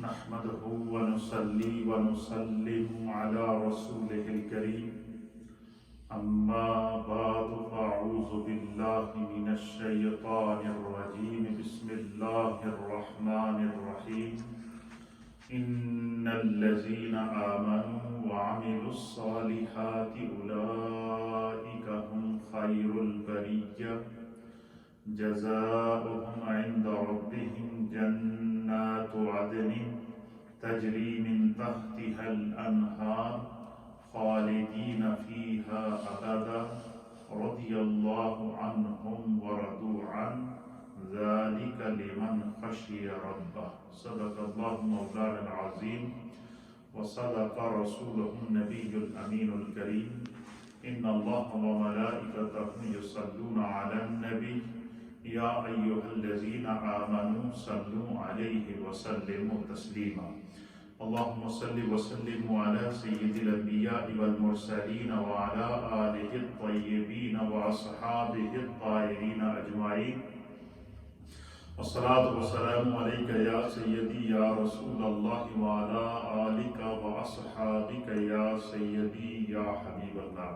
نحمده ونصلي ونسلم على رسوله الكريم أما بعد فأعوذ بالله من الشيطان الرجيم بسم الله الرحمن الرحيم إن الذين آمنوا وعملوا الصالحات أولئك هم خير البرية جزاؤهم عند ربهم جنات عدن تجري من تحتها الأنهار خالدين فيها أبدا رضي الله عنهم ورضوا عنه ذلك لمن خشي ربه صدق الله مولانا العظيم وصدق رسوله النبي الأمين الكريم إن الله وملائكته يصلون على النبي يا أيها الذين آمنوا صلوا عليه وسلموا تسليما اللهم صل وسلم على سيد الأنبياء والمرسلين وعلى آله الطيبين وأصحابه الطاهرين أجمعين والصلاة والسلام عليك يا سيدي يا رسول الله وعلى آلك وأصحابك يا سيدي يا حبيب الله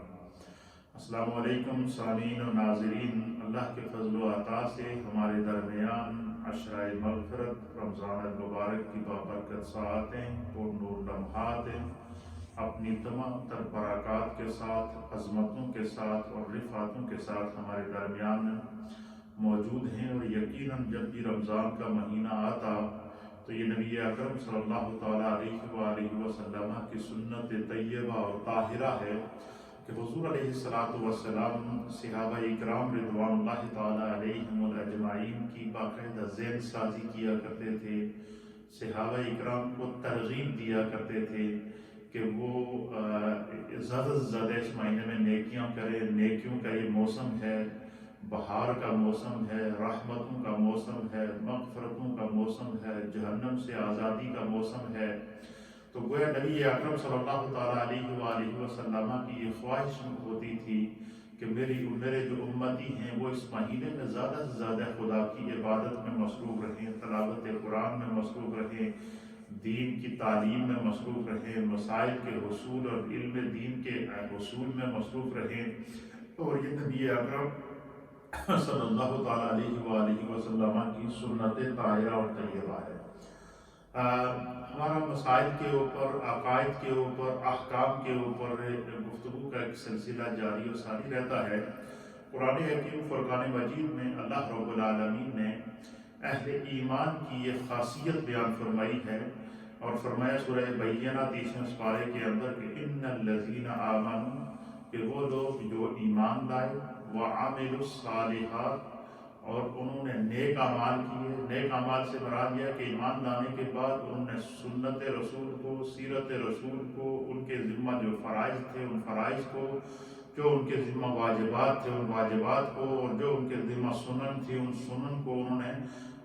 السلام علیکم سامعین و ناظرین، اللہ کے فضل و عطا سے ہمارے درمیان عشرہ مغفرت رمضان المبارک کی بابرکت ساعتیں اور نور لمحات اپنی تمام تر برکات کے ساتھ، عظمتوں کے ساتھ اور رفعتوں کے ساتھ ہمارے درمیان موجود ہیں۔ اور یقیناً جب بھی رمضان کا مہینہ آتا تو یہ نبی اکرم صلی اللہ تعالیٰ علیہ وآلہ وسلم کی سنت طیبہ اور طاہرہ ہے کہ حضور علیہ السلام صحابہ اکرام رضوان اللہ تعالیٰ علیہم اجمعین کی باقاعدہ ذہن سازی کیا کرتے تھے، صحابہ اکرام کو ترغیب دیا کرتے تھے کہ وہ زیادہ سے زیادہ اس مہینے میں نیکیاں کریں۔ نیکیوں کا یہ موسم ہے، بہار کا موسم ہے، رحمتوں کا موسم ہے، مغفرتوں کا موسم ہے، جہنم سے آزادی کا موسم ہے۔ تو گویا نبی اکرم صلی اللہ تعالیٰ علیہ وآلہ وسلم کی یہ خواہش ہوتی تھی کہ میرے جو امتی ہیں وہ اس مہینے میں زیادہ سے زیادہ خدا کی عبادت میں مصروف رہیں، تلاوت قرآن میں مصروف رہیں، دین کی تعلیم میں مصروف رہیں، مسائل کے حصول اور علم دین کے حصول میں مصروف رہیں۔ اور یہ نبی اکرم صلی اللہ تعالیٰ علیہ وآلہ وسلم کی سنت طاہرہ اور طیبہ ہے۔ ہمارا مسائل کے اوپر، عقائد کے اوپر، احکام کے اوپر گفتگو کا ایک سلسلہ جاری و ساری رہتا ہے۔ قرآن حکیم فرقان مجید میں اللہ رب العالمین نے اہل ایمان کی یہ خاصیت بیان فرمائی ہے اور فرمایا سورہ بینہ 30 پارے کے اندر کہ ان الذین آمنوا، کہ وہ لوگ جو ایمان لائے، وعملوا الصالحات، اور انہوں نے نیک اعمال کیے۔ نیک اعمال سے مراد یہ ہے کہ ایمان لانے کے بعد انہوں نے سنت رسول کو، سیرت رسول کو، ان کے ذمہ جو فرائض تھے ان فرائض کو، جو ان کے ذمہ واجبات تھے ان واجبات کو، اور جو ان کے ذمہ سنن تھی ان سنن کو انہوں نے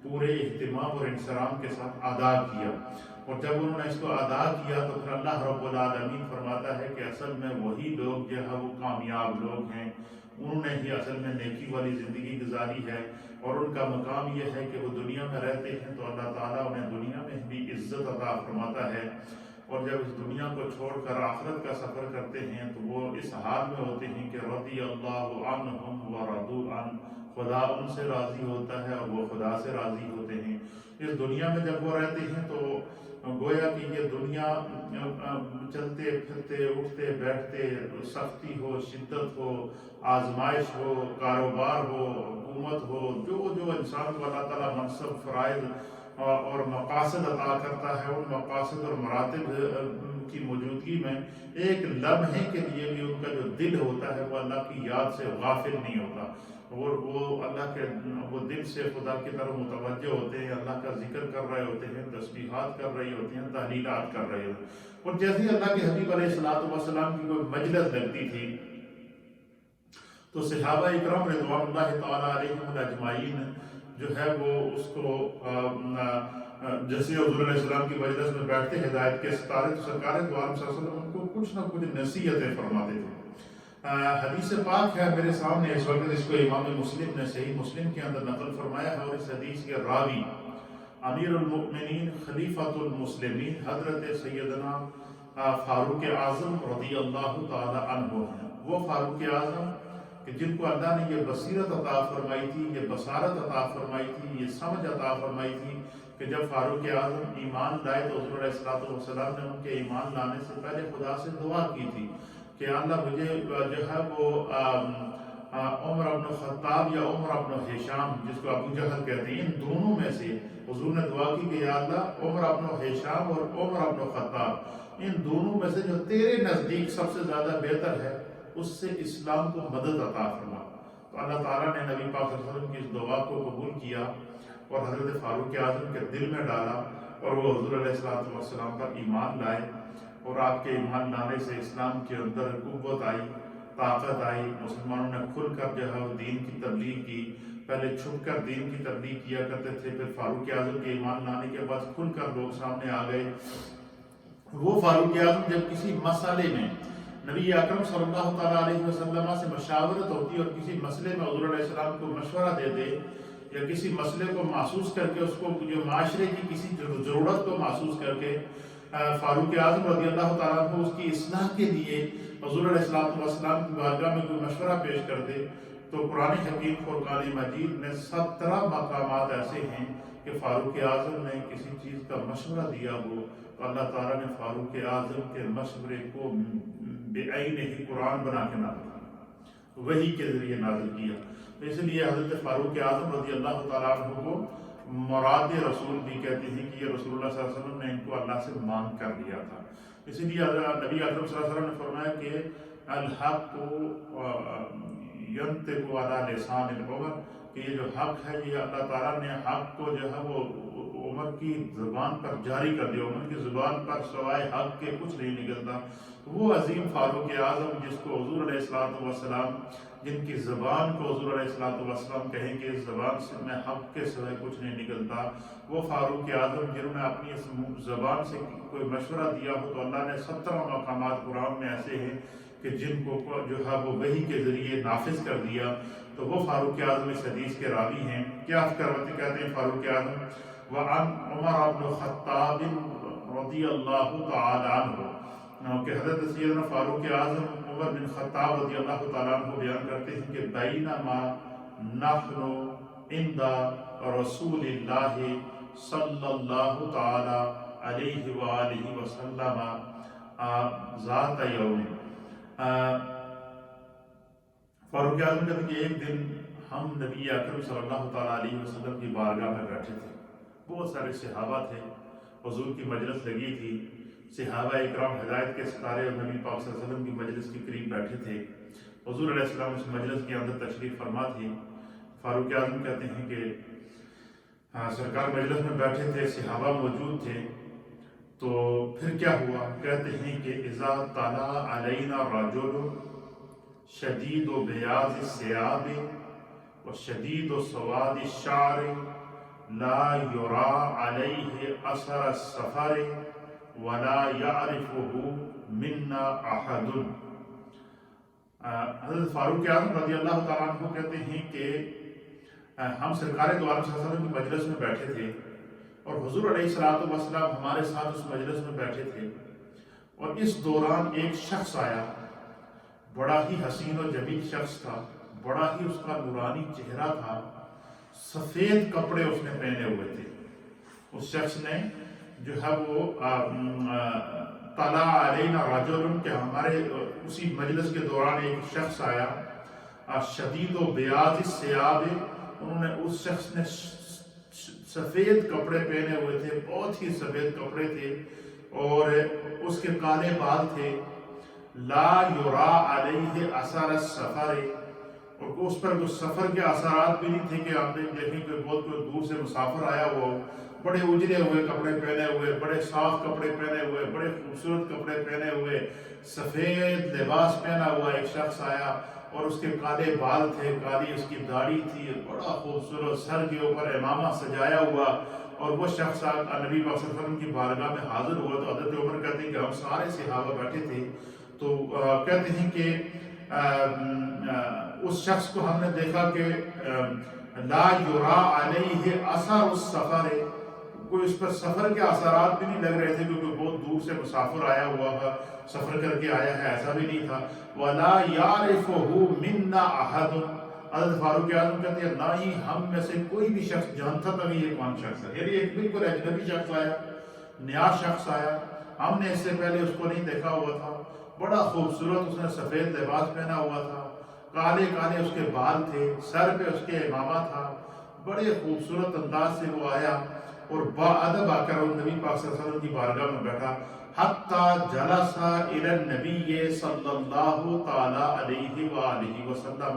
پورے اہتمام اور انصرام کے ساتھ ادا کیا۔ اور جب انہوں نے اس کو ادا کیا تو پھر اللہ رب العالمین فرماتا ہے کہ اصل میں وہی لوگ جو ہے وہ کامیاب لوگ ہیں، انہوں نے ہی اصل میں نیکی والی زندگی گزاری ہے، اور ان کا مقام یہ ہے کہ وہ دنیا میں رہتے ہیں تو اللہ تعالیٰ انہیں دنیا میں بھی عزت عطا فرماتا ہے، اور جب اس دنیا کو چھوڑ کر آخرت کا سفر کرتے ہیں تو وہ اس حال میں ہوتے ہیں کہ رضی اللہ عنہم ورضوا عنہ، خدا ان سے راضی ہوتا ہے اور وہ خدا سے راضی ہوتے ہیں۔ اس دنیا میں جب وہ رہتے ہیں تو گویا کہ یہ دنیا چلتے پھرتے اٹھتے بیٹھتے، سختی ہو، شدت ہو، آزمائش ہو، کاروبار ہو، حکومت ہو، جو انسان کو اللہ تعالیٰ منصب، فرائض اور مقاصد عطا کرتا ہے، ان مقاصد اور مراتب کی موجودگی میں ایک لمحے کے لیے بھی ان کا جو دل ہوتا ہے وہ اللہ کی یاد سے غافل نہیں ہوتا، اور وہ اللہ کے وہ دل سے خدا کی طرف متوجہ ہوتے ہیں، اللہ کا ذکر کر رہے ہوتے ہیں، تسبیحات کر رہے ہوتے ہیں، تحلیلات کر رہے ہوتے ہیں۔ اور جیسے ہی اللہ کے حبیب علیہ السلام کی کوئی مجلس لگتی تھی تو صحابہ اکرام رضوان اللہ تعالیٰ علیہم اجمعین جو ہے وہ اس کو جیسے حضور علیہ السلام کی مجلس میں بیٹھتے ہدایت کے ستارے تو سرکار دو عالم صلی اللہ علیہ وسلم ان کو کچھ نہ کچھ نصیحتیں فرماتے تھے۔ حدیث پاک ہے میرے سامنے اس وقت، اس کو امام مسلم نے صحیح مسلم کے اندر نقل فرمایا ہے، اور اس حدیث کے راوی امیر المؤمنین خلیفۃ المسلمین حضرت سیدنا فاروق اعظم رضی اللہ تعالی عنہ ہیں۔ وہ فاروق اعظم کہ جن کو اللہ نے یہ بصیرت عطا فرمائی تھی، یہ بصارت عطا فرمائی تھی، یہ سمجھ عطا فرمائی تھی کہ جب فاروق اعظم ایمان لائے تو حضور علیہ السلام نے ان کے ایمان لانے سے پہلے خدا سے دعا کی تھی کہ اللہ مجھے جو ہے وہ عمر ابن خطاب یا عمر ابن ہشام جس کو ابو جہل کہتے ہیں، ان دونوں میں سے حضور نے دعا کی کہ یا اللہ عمر ابن ہشام اور عمر ابن خطاب ان دونوں میں سے جو تیرے نزدیک سب سے زیادہ بہتر ہے اس سے اسلام کو مدد عطا فرما۔ تو اللہ تعالیٰ نے نبی پاک صلی اللہ علیہ وسلم کی اس دعا کو قبول کیا اور حضرت فاروق اعظم کے دل میں ڈالا اور وہ حضور علیہ السلام پر ایمان لائے، اور آپ کے ایمان لانے سے اسلام کے اندر قوت آئی، طاقت آئی۔ مسلمانوں نے کھل کر جو ہے وہ دین کی تبلیغ کی، پہلے چھپ کر دین کی تبلیغ کیا کرتے تھے، پھر فاروق اعظم کے ایمان لانے کے بعد کھل کر لوگ سامنے آ گئے۔ وہ فاروق اعظم جب کسی مسئلے میں نبی اکرم صلی اللہ تعالیٰ علیہ وسلم سے مشاورت ہوتی اور کسی مسئلے میں حضور علیہ السلام کو مشورہ دیتے یا کسی مسئلے کو محسوس کر کے اس کو جو معاشرے کی کسی ضرورت کو محسوس کر کے فاروق اعظم رضی اللہ تعالیٰ عنہ اس کی اصلاح کے لیے حضور علیہ السلام کی بارگاہ میں کوئی مشورہ پیش کرتے تو قرآن حکیم فرقان مجید میں 17 مقامات ایسے ہیں کہ فاروق اعظم نے کسی چیز کا مشورہ دیا ہو تو اللہ تعالیٰ نے فاروق اعظم کے مشورے کو بعین ہی قرآن بنا کے نازل کیا، وحی کے ذریعے نازل کیا۔ اس لیے حضرت فاروق اعظم رضی اللہ تعالیٰ عنہ کو مراد رسول بھی کہتے ہیں کہ یہ رسول اللہ صلی اللہ علیہ وسلم نے ان کو اللہ سے مانگ کر لیا تھا۔ اسی لیے نبی اکرم صلی اللہ علیہ وسلم نے فرمایا کہ الحق ینطق علی لسان العمر، کہ یہ جو حق ہے یہ اللہ تعالیٰ نے حق کو جو ہے وہ عمر کی زبان پر جاری کر دیا، عمر کی زبان پر سوائے حق کے کچھ نہیں نکلتا۔ وہ عظیم فاروق اعظم جس کو حضور علیہ السلام جن کی زبان کو حضور علیہ السلام کہیں کہ اس زبان سے میں حق کے سوائے کچھ نہیں نکلتا، وہ فاروق اعظم جنہوں نے اپنی اس زبان سے کوئی مشورہ دیا ہو تو اللہ نے 17 مقامات قرآن میں ایسے ہیں کہ جن کو جو ہے وہ وحی کے ذریعے نافذ کر دیا۔ تو وہ فاروق اعظم اس حدیث کے راوی ہیں۔ کیا کہتے ہیں فاروق اعظم؟ وعن عمر بن خطاب رضی اللہ تعالی عنہ، کہ حضرت سیدنا فاروق اعظم عمر بن خطاب رضی اللہ تعالیٰ عنہ بیان کرتے ہیں کہ بینما نحن عند رسول اللہ صلی اللہ تعالی علیہ وآلہ وسلم ذات یوم، فاروق اعظم کہتے ہیں کہ ایک دن ہم نبی اکرم صلی اللہ تعالیٰ علیہ وسلم کی بارگاہ میں بیٹھے تھے، بہت سارے صحابہ تھے، حضور کی مجلس لگی تھی، صحابہ اکرام ہدایت کے ستارے اور نبی پاک صلی اللہ علیہ وسلم کی مجلس کے قریب بیٹھے تھے، حضور علیہ السلام اس مجلس کے اندر تشریف فرما تھی۔ فاروق اعظم کہتے ہیں کہ سرکار مجلس میں بیٹھے تھے، صحابہ موجود تھے، تو پھر کیا ہوا؟ کہتے ہیں کہ اذا طلع علینا رجل شدید بیاض الثیاب وشدید سواد الشعر لا یرا علیہ اثر السفر ولا يعرفه منا احد۔ حضرت فاروق اعظم رضی اللہ تعالیٰ عنہ کہتے ہیں کہ ہم سرکار دو عالم صلی اللہ علیہ وسلم کی مجلس میں بیٹھے تھے اور حضور علیہ السلام ہمارے ساتھ اس مجلس میں بیٹھے تھے، اور اس دوران ایک شخص آیا، بڑا ہی حسین و جمیل شخص تھا، بڑا ہی اس کا نورانی چہرہ تھا، سفید کپڑے اس نے پہنے ہوئے تھے۔ اس شخص نے جو ہے وہ طلع علینا رجل، کہ ہمارے اسی مجلس کے دوران ایک شخص آیا، شدید و بیاض الثیاب، انہوں نے اس شخص نے سفید کپڑے پہنے ہوئے تھے، بہت ہی سفید کپڑے تھے اور اس کے کالے بال تھے، لا یرا علیہ اثر السفر، اور اس پر کچھ سفر کے اثرات بھی نہیں تھے کہ آپ نے دیکھیں کہ بہت کوئی دور سے مسافر آیا ہوا، بڑے اجڑے ہوئے کپڑے پہنے ہوئے، بڑے صاف کپڑے پہنے ہوئے، بڑے خوبصورت کپڑے پہنے ہوئے، سفید لباس پہنا ہوا ایک شخص آیا اور اس کے کالے بال تھے، کالی اس کی داڑھی تھی، بڑا خوبصورت، سر کے اوپر امامہ سجایا ہوا، اور وہ شخص نبی پاک صلی اللہ علیہ وسلم کی بارگاہ میں حاضر ہوا تو حضرت عمر کہتے ہیں کہ ہم سارے صحابہ بیٹھے تھے، تو کہتے ہیں کہ اس شخص کو ہم نے دیکھا کہ لا یرا علیہ اثر السفر، کوئی اس پر سفر کے اثرات بھی نہیں لگ رہے تھے کیونکہ بہت دور سے مسافر آیا ہوا ہے، سفر کر کے آیا ہے، ایسا بھی نہیں تھا۔ وَلَا يَعْرِفُهُ مِنَّا أَحَدٌ، حضرت فاروق اعظم کہتے ہیں نہ ہی ہم میں سے کوئی بھی شخص جانتا تھا کہ یہ کون شخص ہے، یعنی ایک بالکل اجنبی شخص آیا، نیا شخص آیا، ہم نے اس سے پہلے اس کو نہیں دیکھا ہوا تھا، بڑا خوبصورت اس نے سفید لباس پہنا ہوا تھا، کالے کالے اس کے بال تھے، سر پہ اس کے امامہ تھا، بڑے خوبصورت انداز سے وہ آیا اور باادب آ کر وہ نبی پاک صلی اللہ علیہ وسلم کی بارگاہ میں بیٹھا، حتی جلس الی النبی صلی اللہ تعالی علیہ وآلہ وسلم،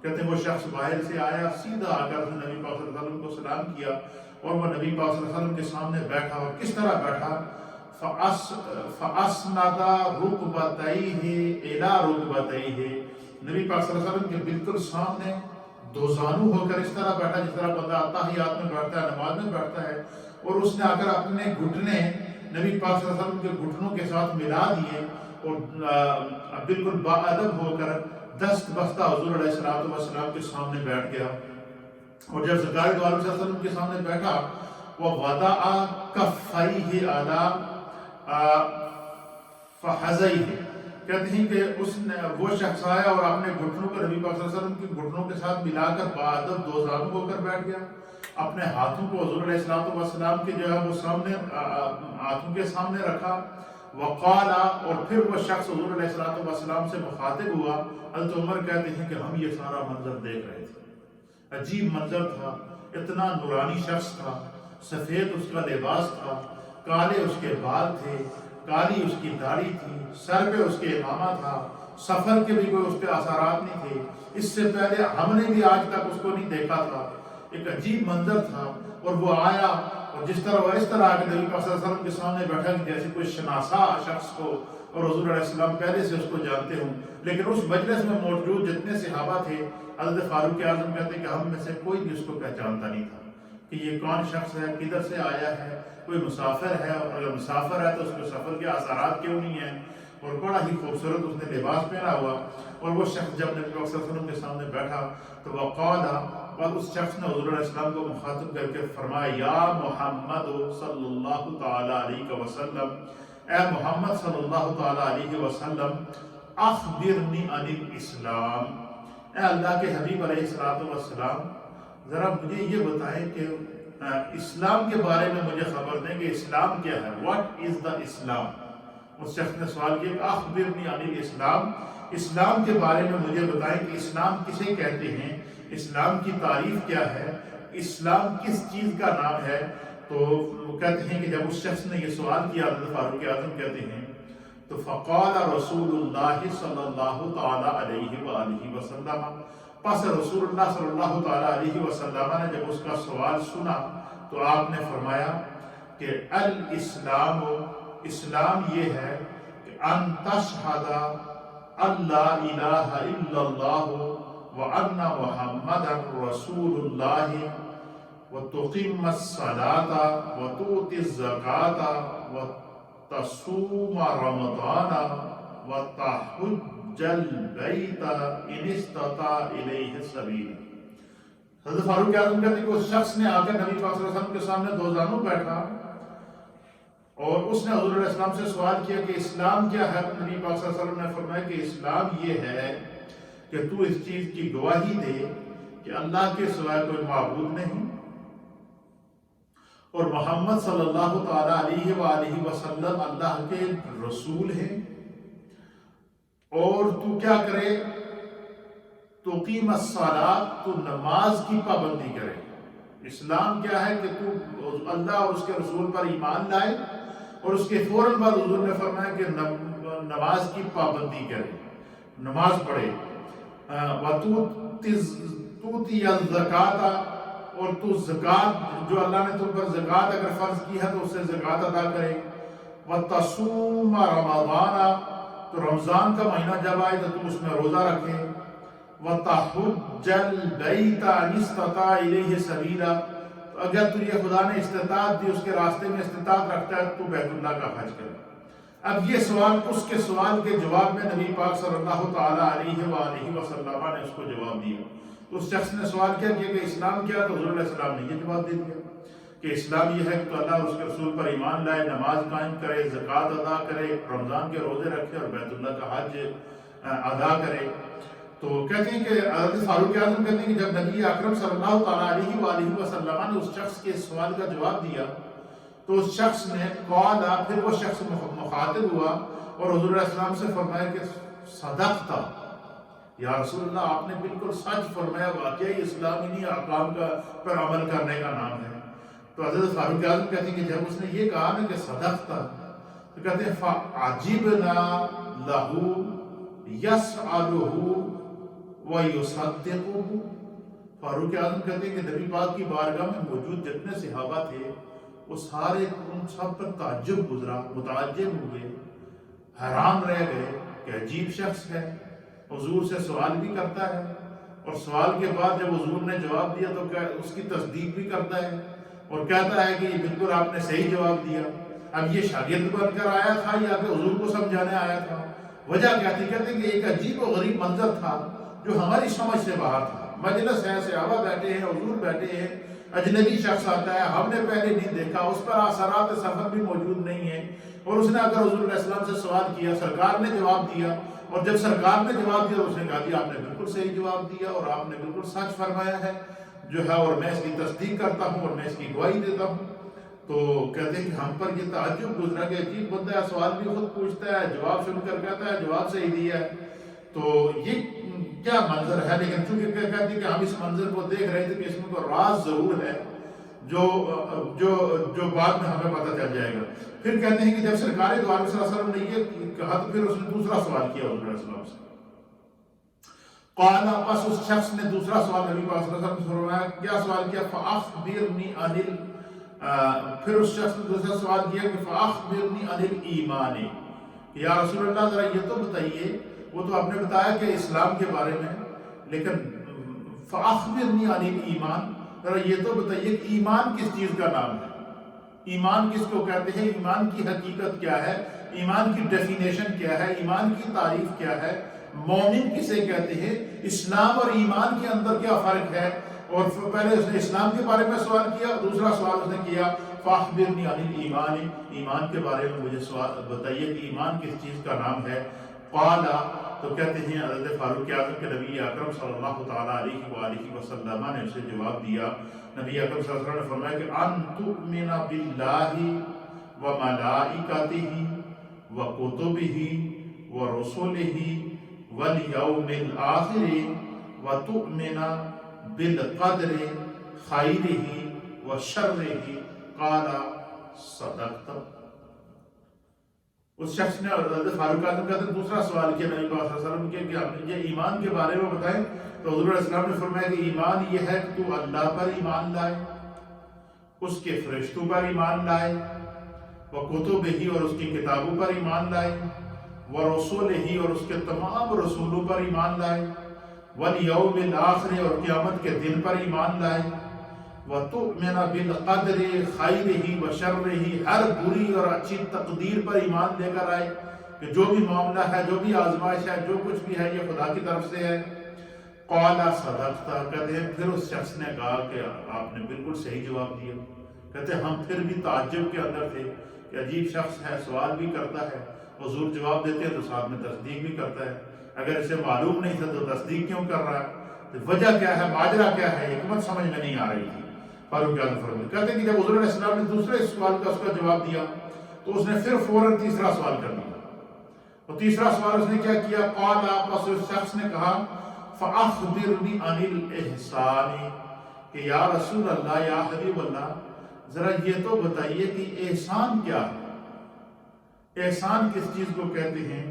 کہتے ہیں وہ شخص باہر سے آیا، سیدھا آ کر نبی پاک صلی اللہ علیہ وسلم کو سلام کیا اور وہ نبی پاک صلی اللہ علیہ وسلم کے سامنے بیٹھا، اور کس طرح بیٹھا؟ فَأَسْنَدَ رُكْبَتَيْهِ إِلَى رُكْبَتَيْهِ، نبی پاک صلی اللہ علیہ وسلم کے بالکل سامنے دو زانو ہو کر اس طرح بیٹھا جس طرح بندہ تحیات میں بیٹھتا ہے، نماز میں بیٹھتا ہے، اور اس نے آ کر اپنے گھٹنے نبی پاک صلی اللہ علیہ وسلم کے گھٹنوں کے ساتھ ملا دیے اور بالکل باادب ہو کر دست بستہ حضور علیہ السلام کے سامنے بیٹھ گیا۔ اور جب سرکار دو عالم صلی اللہ علیہ وسلم کے سامنے بیٹھا، وَوَضَعَ كَفَّيْهِ عَلَى فَحَزَيْهِ، کہتے ہیں کہ اس نے وہ شخص آیا اور اپنے گھٹنوں کو نبی پاک صلی اللہ علیہ وسلم کے گھٹنوں کے ساتھ ملا کر باادب دو زانو ہو کر بیٹھ گیا، اپنے ہاتھوں کو حضور علیہ السلام کے جو ہے وہ سامنے ہاتھوں کے سامنے رکھا، وقال، اور پھر وہ شخص حضور علیہ السلام سے مخاطب ہوا۔ حضرت عمر کہتے ہیں کہ ہم یہ سارا منظر دیکھ رہے تھے، عجیب منظر تھا، اتنا نورانی شخص تھا، سفید اس کا لباس تھا، کالے اس کے بال تھے، کالی اس کی داڑھی تھی، سر پہ اس کے امامہ تھا، سفر کے بھی کوئی اس پہ اثرات نہیں تھے، اس سے پہلے ہم نے بھی آج تک اس کو نہیں دیکھا تھا، ایک عجیب منظر تھا۔ اور وہ آیا اور جس طرح وہ اس طرح آگے نبی پاک صلی اللہ علیہ وسلم کے سامنے بیٹھا کہ جیسے کوئی شناسا شخص کو، اور حضور علیہ السلام پہلے سے اس کو جانتے ہوں، لیکن اس مجلس میں موجود جتنے صحابہ تھے، حضرت فاروق اعظم کہتے ہیں کہ ہم میں سے کوئی بھی اس کو پہچانتا نہیں تھا کہ یہ کون شخص ہے، کدھر سے آیا ہے، کوئی مسافر ہے، اور اگر مسافر ہے تو اس کو سفر کے اثرات کیوں نہیں ہیں، اور بڑا ہی خوبصورت اس نے لباس پہنا ہوا۔ اور وہ شخص جب نبی صلی اللہ علیہ وسلم کے سامنے بیٹھا تو وقال، اور اس شخص نے حضور علیہ السلام کو مخاطب کر کے فرمایا، یا محمد صلی اللہ تعالی علیہ وسلم، اے محمد صلی اللہ تعالی علیہ وسلم، اخبرنی عن الاسلام، اے اللہ کے حبیب علیہ السلام، ذرا مجھے یہ بتائیں کہ اسلام کے بارے میں مجھے خبر دیں کہ اسلام کیا ہے، واٹ از دا اسلام۔ اس شخص نے سوال کیا کہ اخبرنی عن الاسلام، اسلام کے بارے میں مجھے بتائیں کہ اسلام کسے کہتے ہیں، اسلام کی تعریف کیا ہے، اسلام کس چیز کا نام ہے۔ تو کہتے ہیں کہ جب اس شخص نے یہ سوال کیا، حضرت فاروق اعظم کہتے ہیں تو فقال رسول اللہ صلی اللہ تعالی علیہ وآلہ وسلم، پس رسول اللہ صلی اللہ تعالی علیہ وسلم نے جب اس کا سوال سنا تو آپ نے فرمایا کہ الاسلام، اسلام یہ ہے کہ ان تشہد ان لا الہ الا اللہ وان محمدا رسول اللہ وتقیم الصلاة وتؤتی الزکاة وتصوم رمضان وتحج البیت ان استطاع الیہ سبیلا۔ حضرت فاروق اعظم کہتے ہیں کہ اس شخص نے آ کر نبی پاک صلی اللہ علیہ وسلم کے سامنے دو زانو بیٹھا اور اس نے حضور علیہ السلام سے سوال کیا کہ اسلام کیا ہے۔ نبی پاک صلی اللہ علیہ وسلم نے فرمایا کہ اسلام یہ ہے کہ تو اس چیز کی گواہی دے کہ اللہ کے سوائے کوئی معبود نہیں اور محمد صلی اللہ تعالی علیہ وآلہ وسلم اللہ کے رسول ہیں، اور تو کیا کرے، تقیم الصلاۃ، تو نماز کی پابندی کرے۔ اسلام کیا ہے کہ تو اللہ اور اس کے رسول پر ایمان لائے، اور اس کے فوراً بعد حضور نے فرمایا کہ نماز کی پابندی کرے، نماز پڑھے، وَتُؤْتِيَ الزَّكَاةَ، اور تو زکوٰۃ، جو اللہ نے تم پر زکوٰۃ اگر فرض کی ہے تو اس سے زکوٰۃ ادا کرے، وَتَصُومَ رَمَضَانَ، تو رمضان کا مہینہ جب آئے تو تم اس میں روزہ رکھے، وَتَحُجَّ الْبَيْتَ إِنِ اسْتَطَاعَ إِلَيْهِ سَبِيلًا، تو اگر تجھے خدا نے استطاعت دی، اس کے راستے میں استطاعت رکھتا ہے تو بیت اللہ کا حج کرے۔ اب یہ سوال، اس کے سوال کے جواب میں نبی پاک صلی اللہ تعالی علیہ وآلہ وسلم نے اس کو جواب دیا۔ تو اس شخص نے سوال کیا کہ اسلام کیا، تو حضور علیہ السلام نے یہ جواب دے دیا۔ کہ اسلام یہ ہے کہ تو اللہ اور اس کے رسول پر ایمان لائے، نماز قائم کرے، زکوٰۃ ادا کرے، رمضان کے روزے رکھے اور بیت اللہ کا حج ادا کرے۔ تو کہتے ہیں کہ حضرت فاروق اعظم کہتے ہیں کہ جب نبی اکرم صلی اللہ تعالیٰ علیہ وآلہ وسلم نے اس شخص کے سوال کا جواب دیا تو اس شخص نے قالا، پھر وہ شخص مخاطب ہوا اور حضور علیہ السلام سے فرمایا کہ صدقتا یا رسول اللہ، آپ نے بالکل سچ فرمایا، واقعی اسلام انہی احکام کا پر عمل کرنے کا نام ہے۔ تو حضرت فاروق اعظم کہتے ہیں کہ جب اس نے یہ کہا نا کہ صدقتا، تو کہتے ہیں فعجبنا لہو یسألہ ویصدقہ۔ فاروق اعظم کہتے ہیں کہ نبی پاک کی بارگاہ میں موجود جتنے صحابہ تھے وہ سارے ان سب پر تعجب گزرا، متعجب ہوئے، حیران رہ گئے کہ عجیب شخص ہے، حضور سے سوال بھی کرتا ہے اور سوال کے بعد جب حضور نے جواب دیا تو اس کی تصدیق بھی کرتا ہے اور کہتا ہے کہ یہ بالکل آپ نے صحیح جواب دیا۔ اب یہ شاگرد بن کر آیا تھا یا کہ حضور کو سمجھانے آیا تھا؟ وجہ کیا تھی؟ کہتے ہیں کہ ایک عجیب و غریب منظر تھا جو ہماری سمجھ سے باہر تھا۔ مجلس ہے، صحابہ بیٹھے ہیں، حضور بیٹھے ہیں، اجنبی شخص آتا ہے، ہم نے پہلے نہیں دیکھا، اس پر آثارات سفر بھی موجود نہیں ہیں، اور اس نے اگر حضور علیہ السلام سے سوال کیا، سرکار نے جواب دیا، اور جب سرکار نے جواب دیا اس نے کہا جی آپ نے بالکل صحیح جواب دیا اور آپ نے بالکل سچ فرمایا ہے جو ہے، اور میں اس کی تصدیق کرتا ہوں اور میں اس کی گواہی دیتا ہوں۔ تو کہتے ہیں کہ ہم پر یہ تعجب گزرا کہ عجیب بندہ ہے، سوال بھی خود پوچھتا ہے، جواب سن کر کہتا ہے جواب صحیح دیا ہے۔ تو یہ کیا منظر ہے؟ لیکن چونکہ کہتے ہیں کہ ہم اس منظر کو دیکھ رہے تھے کہ اس میں کوئی راز ضرور ہے جو بعد میں ہمیں پتہ چل جائے گا۔ پھر کہتے ہیں کہ جب سرکار دو عالم صلی اللہ علیہ وسلم نے یہ کہا تو پھر اس نے دوسرا سوال کیا حضور علیہ السلام سے۔ قال، پس اس شخص نے دوسرا سوال نبی پاک صلی اللہ علیہ وسلم سے فرمایا، کیا سوال کیا؟ فاخبرنی عن پھر اس شخص نے دوسرا سوال کیا کہ فاخبرنی عن الایمان، یا رسول اللہ ذرا یہ تو بتائیے، وہ تو آپ نے بتایا کہ اسلام کے بارے میں، لیکن فاخبرنی عن الایمان، ذرا یہ تو بتائیے کہ ایمان کس چیز کا نام ہے؟ ایمان کس کو کہتے ہیں؟ ایمان کی حقیقت کیا ہے؟ ایمان کی ڈیفینیشن کیا ہے؟ ایمان کی تعریف کیا ہے؟ مومن کسے کہتے ہیں؟ اسلام اور ایمان کے اندر کیا فرق ہے؟ اور پہلے اس نے اسلام کے بارے میں سوال کیا، دوسرا سوال اس نے کیا فاخبرنی عن الایمان، ایمان کے بارے میں مجھے سوال بتائیے کہ ایمان کس چیز کا نام ہے۔ قال، تو کہتے ہیں حضرت فاروق اعظم کے نبی اکرم صلی اللہ تعالیٰ علیہ وآلہ وسلم نے اسے جواب دیا، نبی اکرم صلی اللہ علیہ وسلم نے فرمایا کہ ان تؤمن باللہ وملائکتہ وکتبہ ورسلہ والیوم الآخر وتؤمن بالقدر خیرہ وشرہ، قال صدقت۔ اس شخص نے حضرت فاروق اعظم کا دوسرا سوال کیا نبی پاک صلی اللہ علیہ وسلم کے کہ آپ یہ ایمان کے بارے میں بتائیں، تو حضور علیہ السلام نے فرمایا کہ ایمان یہ ہے کہ تو اللہ پر ایمان لائے، اس کے فرشتوں پر ایمان لائے، وکتبہ اور اس کی کتابوں پر ایمان لائے، ورسلہ اور اس کے تمام رسولوں پر ایمان لائے، والیوم الآخر اور قیامت کے دن پر ایمان لائے، وَتُؤْمِنَ بِالْقَدْرِ خَيْرِهِ وَشَرِّهِ ہر بری اور اچھی تقدیر پر ایمان لے کر آئے کہ جو بھی معاملہ ہے، جو بھی آزمائش ہے، جو کچھ بھی ہے یہ خدا کی طرف سے ہے۔ قَالَ صَدَقْتَ، کہتے ہیں پھر اس شخص نے کہا کہ آپ نے بالکل صحیح جواب دیا۔ کہتے ہیں ہم پھر بھی تعجب کے اندر تھے کہ عجیب شخص ہے، سوال بھی کرتا ہے، حضور جواب دیتے ہیں تو ساتھ میں تصدیق بھی کرتا ہے، اگر اسے معلوم نہیں تھا تو تصدیق کیوں کر رہا ہے؟ تو وجہ کیا ہے، ماجرا کیا ہے، حکمت سمجھ میں نہیں آ رہی تھی۔ فاروق اعظم فرماتے کہتے ہیں کہ جب حضور علیہ السلام نے دوسرے سوال کا اس کا جواب دیا تو اس نے پھر فوراً تیسرا سوال کر دیا، اور تیسرا سوال اس نے کیا کیا؟ قال، پس اس شخص نے کہا فاخبرنی عن الاحسان، کہ یا رسول اللہ، یا حبیب اللہ، ذرا یہ تو بتائیے کہ احسان کیا ہے؟ احسان کس چیز کو کہتے ہیں؟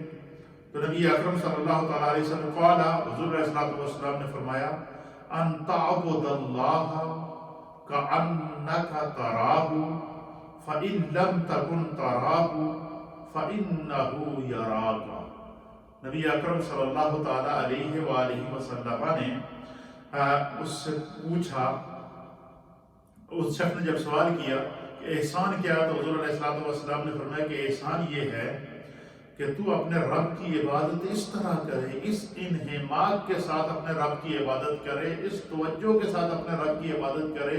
تو نبی اکرم صلی اللہ تعالیٰ علیہ وسلم قال، حضور علیہ السلام نے فرمایا ان تعبد اللہ کأنک تراہ فإن لم تکن تراہ فإنہ یراک۔ نبی اکرم صلی اللہ تعالیٰ علیہ وآلہ وسلم نے اس سے پوچھا، اس شخص نے جب سوال کیا کہ احسان کیا، تو حضور علیہ السلام نے فرمایا کہ احسان یہ ہے کہ تو اپنے رب کی عبادت اس طرح کرے، اس انہماک کے ساتھ اپنے رب کی عبادت کرے، اس توجہ کے ساتھ اپنے رب کی عبادت کرے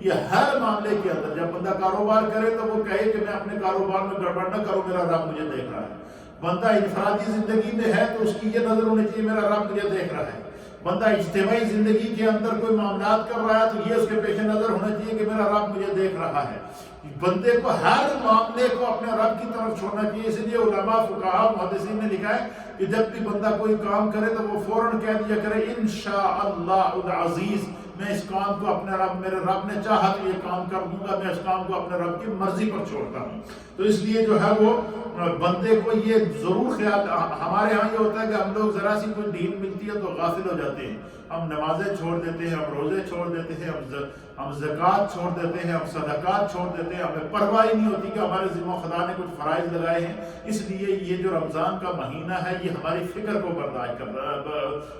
یہ ہر معاملے کے اندر جب بندہ کاروبار کرے تو وہ کہے کہ میں اپنے کاروبار میں گڑبڑ نہ کروں، میرا رب مجھے دیکھ رہا ہے۔ بندہ انفرادی زندگی میں ہے تو اس کی یہ نظر ہونی چاہیے میرا رب مجھے دیکھ رہا ہے۔ بندہ اجتماعی زندگی کے اندر کوئی معاملات کر رہا ہے تو یہ اس کے پیش نظر ہونا چاہیے کہ میرا رب مجھے دیکھ رہا ہے۔ بندے کو ہر معاملے کو اپنے رب کی طرف چھوڑنا چاہیے۔ اس لیے علماء فقہاء محدثین نے لکھا ہے کہ جب بھی بندہ کوئی کام کرے تو وہ فوراً کہہ دیا کرے انشاءاللہ العزیز، میں اس کام کو اپنے رب، میرے رب نے چاہا تو یہ کام کر دوں گا، میں اس کام کو اپنے رب کی مرضی پر چھوڑتا ہوں۔ تو اس لیے جو ہے وہ بندے کو یہ ضرور خیال، ہمارے ہاں یہ ہوتا ہے کہ ہم لوگ ذرا سی کوئی ڈھیل ملتی ہے تو غافل ہو جاتے ہیں، ہم نمازیں چھوڑ دیتے ہیں، ہم روزے چھوڑ دیتے ہیں، ہم زکوٰۃ چھوڑ دیتے ہیں، ہم صدقات چھوڑ دیتے ہیں، ہمیں پرواہ ہی نہیں ہوتی کہ ہمارے ذمہ خدا نے کچھ فرائض لگائے ہیں۔ اس لیے یہ جو رمضان کا مہینہ ہے یہ ہماری فکر کو برداشت کر رہا ہے،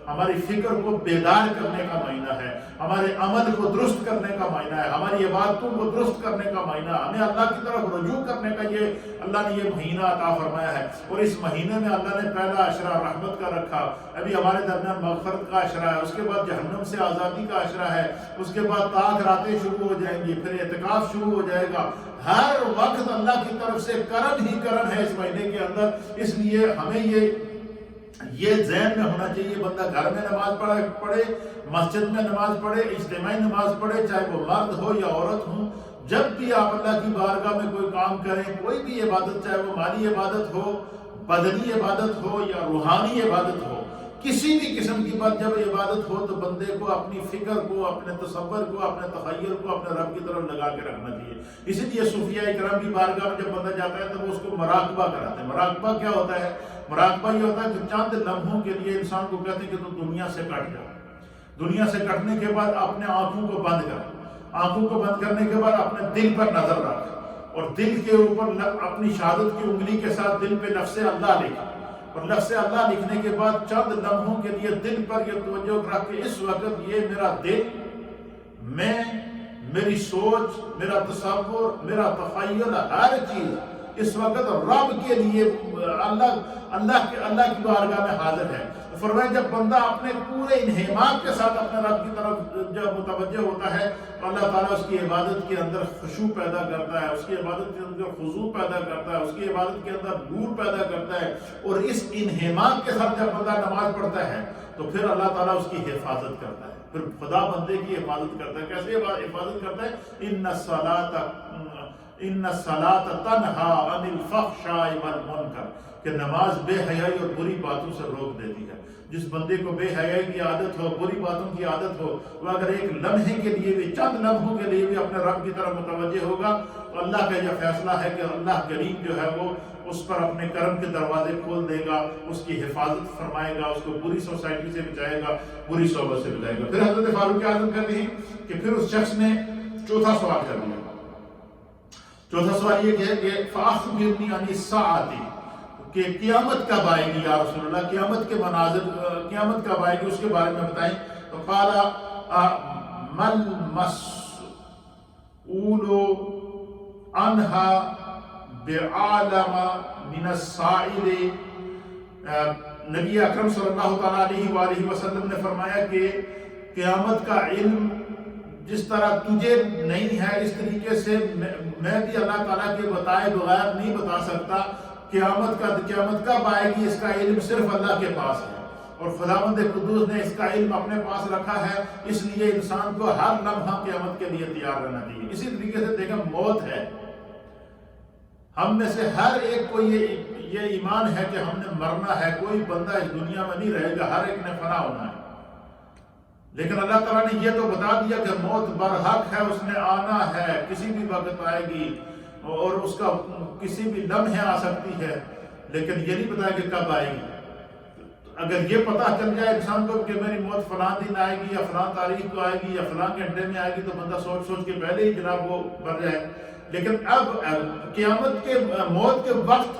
ہماری فکر کو بیدار کرنے کا مہینہ ہے، ہمارے عمل کو درست کرنے کا مہینہ ہے، ہماری عبادتوں کو درست کرنے کا مہینہ ہے، ہمیں اللہ کی طرف رجوع کرنے کا یہ اللہ نے یہ مہینہ عطا فرمایا ہے۔ اور اس مہینے میں اللہ نے پہلا عشرہ رحمت کا رکھا، ابھی ہمارے درمیان مغفرت کا عشرہ ہے، اس کے بعد جہنم سے آزادی کا عشرہ ہے، اس کے بعد طاق راتیں شروع ہو جائیں گی، پھر اعتکاف شروع ہو جائے گا۔ ہر وقت اللہ کی طرف سے کرم ہی کرم ہے اس مہینے کے اندر۔ اس لیے ہمیں یہ ذہن میں ہونا چاہیے، بندہ گھر میں نماز پڑھے، مسجد میں نماز پڑھے، اجتماعی نماز پڑھے، چاہے وہ مرد ہو یا عورت ہو، جب بھی آپ اللہ کی بارگاہ میں کوئی کام کریں، کوئی بھی عبادت، چاہے وہ مالی عبادت ہو، بدنی عبادت ہو یا روحانی عبادت ہو، کسی بھی قسم کی بات جب عبادت ہو تو بندے کو اپنی فکر کو، اپنے تصور کو، اپنے تخیل کو اپنے رب کی طرف لگا کے رکھنا چاہیے۔ اسی لیے صوفیاء کرام کی بارگاہ میں جب بندہ جاتا ہے تو وہ اس کو مراقبہ کراتے ہیں۔ مراقبہ کیا ہوتا ہے؟ مراقبہ یہ ہوتا ہے کہ چند لمحوں کے لیے انسان کو کہتے ہیں کہ تو دنیا سے کٹ جا۔ دنیا سے کٹنے کے بعد اپنے آنکھوں کو بند کر، آنکھوں کو بند کرنے کے بعد اپنے دل پر نظر رکھ، اور دل کے اوپر اپنی شہادت کی انگلی کے ساتھ دل پہ لفظ اللہ لکھ، اور لفظ اللہ لکھنے کے بعد چند لمحوں کے لیے دل پر یہ توجہ رکھ کہ اس وقت یہ میرا دل، میری سوچ، میرا تصور، میرا تخیل، ہر چیز اس وقت رب کے لیے اللہ کی بارگاہ میں حاضر ہے۔ فرمایا جب بندہ اپنے پورے انہماک کے ساتھ اپنے رب کی طرف جب متوجہ ہوتا ہے تو اللہ تعالیٰ اس کی عبادت کے اندر خشوع پیدا کرتا ہے، اس کی عبادت کے اندر خضوع پیدا کرتا ہے، اس کی عبادت کے اندر نور پیدا کرتا ہے۔ اور اس انہماک کے ساتھ جب بندہ نماز پڑھتا ہے تو پھر اللہ تعالیٰ اس کی حفاظت کرتا ہے، پھر خدا بندے کی حفاظت کرتا ہے۔ کیسے حفاظت کرتا ہے؟ ان الصلاۃ تنہا عن الفحشاء والمنکر، کہ نماز بے حیائی اور بری باتوں سے روک دیتی ہے۔ جس بندے کو بے حیائی کی عادت ہو، بری باتوں کی عادت ہو، وہ اگر ایک لمحے کے لیے بھی، چند لمحوں کے لیے بھی اپنے رب کی طرف متوجہ ہوگا تو اللہ کا یہ فیصلہ ہے کہ اللہ کریم جو ہے وہ اس پر اپنے کرم کے دروازے کھول دے گا، اس کی حفاظت فرمائے گا، اس کو بری سوسائٹی سے بچائے گا، بری صحبت سے بچائے گا۔ پھر حضرت فاروق اعظم کہتے ہیں کہ پھر اس شخص نے چوتھا سوال کر دیا۔ چوتھا سوال یہ کہ فَأَخْبِرْنِي عَنِ السَّاعَةِ، کہ قیامت کب آئے گی یا رسول اللہ، قیامت کے مناظر، قیامت کب آئے گی اس کے بارے میں بتائیں۔ تو قال مَا الْمَسْئُولُ عَنْهَا بِأَعْلَمَ مِنَ السَّائِلِ۔ نبی اکرم صلی اللہ تعالیٰ علیہ وآلہ وسلم نے فرمایا کہ قیامت کا علم جس طرح تجھے نہیں ہے اس طریقے سے میں بھی اللہ تعالیٰ کے بتائے بغیر نہیں بتا سکتا۔ قیامت کب آئے گی اس کا علم صرف اللہ کے پاس ہے، اور خداوند قدوس نے اس کا علم اپنے پاس رکھا ہے۔ اس لیے انسان کو ہر لمحہ قیامت کے لیے تیار رہنا چاہیے۔ اسی طریقے سے دیکھیں موت ہے، ہم میں سے ہر ایک کو یہ ایمان ہے کہ ہم نے مرنا ہے، کوئی بندہ اس دنیا میں نہیں رہے گا، ہر ایک نے فنا ہونا ہے۔ لیکن اللہ تعالیٰ نے یہ تو بتا دیا کہ موت برحق ہے، اس نے آنا ہے، کسی بھی وقت آئے گی اور اس کا کسی بھی لمحے آ سکتی ہے، لیکن یہ نہیں بتایا کہ کب آئے گی۔ اگر یہ پتہ چل جائے انسان کو کہ میری موت فلاں دن آئے گی یا فلاں تاریخ کو آئے گی یا فلاں گھنٹے میں آئے گی تو بندہ سوچ کے پہلے ہی جناب وہ مر جائے۔ لیکن اب قیامت کے موت کے وقت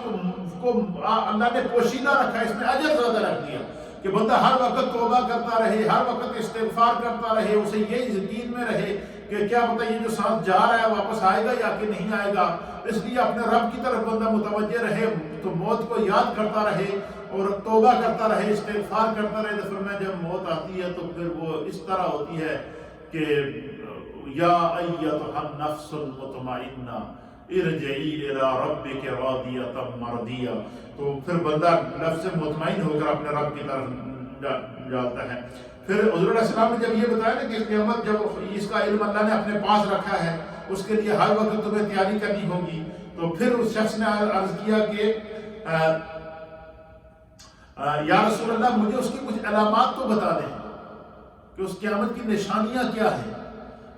کو اللہ نے پوشیدہ رکھا، اس میں اجر زیادہ رکھ دیا کہ بندہ ہر وقت توبہ کرتا رہے، ہر وقت استغفار کرتا رہے، اسے یہ یقین میں رہے کہ کیا پتہ یہ جو ساتھ جا رہا ہے واپس آئے گا یا کہ نہیں آئے گا۔ اس لیے اپنے رب کی طرف بندہ متوجہ رہے، تو موت کو یاد کرتا رہے اور توبہ کرتا رہے، استغفار کرتا رہے۔ تو فرمایا جب موت آتی ہے تو پھر وہ اس طرح ہوتی ہے کہ یا ایتھا النفس المطمئنہ ارجعی الی ربک راضیۃ مرضیہ، تو پھر بندہ نفس مطمئن ہو کر اپنے رب کی طرف جاتا ہے۔ پھر حضور علیہ السلام نے جب یہ بتایا نا کہ قیامت جب اس کا علم اللہ نے اپنے پاس رکھا ہے، اس کے لیے ہر وقت تمہیں تیاری کرنی ہوگی، تو پھر اس شخص نے عرض کیا کہ یا رسول اللہ مجھے اس کی کچھ علامات تو بتا دیں کہ اس قیامت کی نشانیاں کیا ہیں،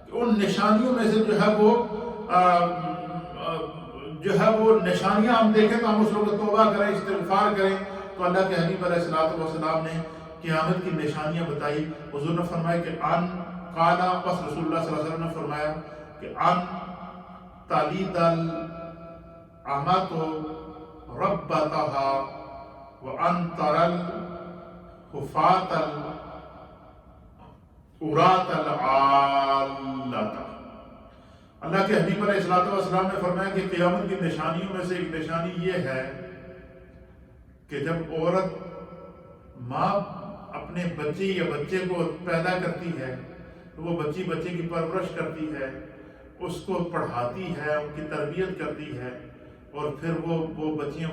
کہ ان نشانیوں میں سے جو ہے وہ نشانیاں ہم دیکھیں تو ہم اس وقت توبہ کریں، استغفار کریں۔ تو اللہ کے حبیب علیہ السلام نے قیامت کی نشانیاں بتائی۔ حضور نے فرمایا کہ قالا، پس رسول اللہ صلی اللہ علیہ وسلم نے فرمایا کہ تلید الامۃ ربتها وان ترى الحفاة العراة العالة۔ اللہ کے حبیب علیہ السلام نے فرمایا کہ قیامت کی نشانیوں میں سے ایک نشانی یہ ہے کہ جب عورت ماں اپنے بچے یا بچے کو پیدا کرتی ہے تو وہ بچے کی پرورش کرتی ہے، اس کو پڑھاتی ہے، ان کی تربیت کرتی ہے، اور پھر وہ بچے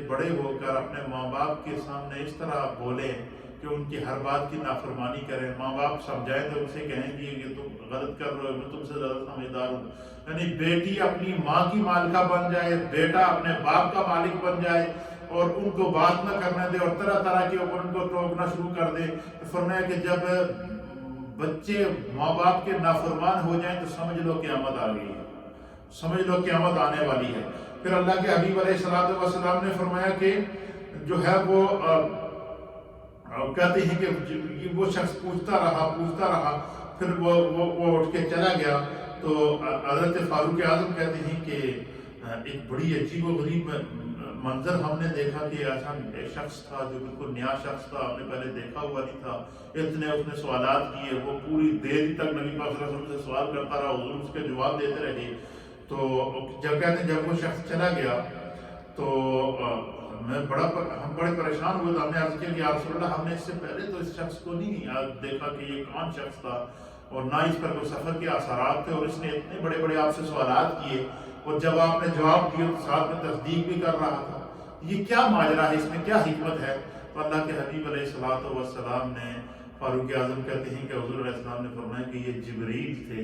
بڑے ہو کر اپنے ماں باپ کے سامنے اس طرح بولیں کہ ان کی ہر بات کی نافرمانی کریں۔ ماں باپ سمجھائیں تو ان سے کہیں گے کہ تم غلط کر رہے ہو، میں تم سے زیادہ سمجھدار ہوں۔ یعنی بیٹی اپنی ماں کی مالکہ بن جائے، بیٹا اپنے باپ کا مالک بن جائے، اور ان کو بات نہ کرنے دے، اور طرح طرح کے اوپر ان کو ٹوکنا شروع کر دے۔ تو فرمایا کہ جب بچے ماں باپ کے نافرمان ہو جائیں تو سمجھ لو قیامت آ گئی ہے، سمجھ لو قیامت آنے والی ہے۔ پھر اللہ کے حبیب علیہ السلام نے فرمایا کہ جو ہے وہ کہتے ہیں کہ وہ شخص پوچھتا رہا، پھر وہ اٹھ کے چلا گیا۔ تو حضرت فاروق اعظم کہتے ہیں کہ ایک بڑی عجیب و غریب منظر ہم نے دیکھا کہ ایسا ایک شخص تھا جو بالکل نیا شخص تھا، ہم نے پہلے دیکھا ہوا نہیں تھا۔ اتنے اس نے سوالات کیے، وہ پوری دیر تک نبی پاک صلی اللہ علیہ وسلم سے سوال کرتا رہا، حضور اس کے جواب دیتے رہے۔ تو جب کہتے ہیں جب وہ شخص چلا گیا تو ہم بڑے پریشان ہوئے، تو ہم نے عرض کیا کہ یا رسول اللہ ہم نے اس سے پہلے تو اس شخص کو نہیں دیکھا کہ یہ کون شخص تھا، اور نہ اس پر کوئی سفر کے اثرات تھے، اور اس نے اتنے بڑے بڑے آپ سے سوالات کیے، اور جب آپ نے جواب دیے تو ساتھ میں تصدیق بھی کر رہا تھا، یہ کیا ماجرا ہے، اس میں کیا حکمت ہے؟ تو اللہ کے حبیب علیہ السلام نے فاروق اعظم کہتے ہیں کہ حضور علیہ السلام نے فرمایا کہ یہ جبریل تھے،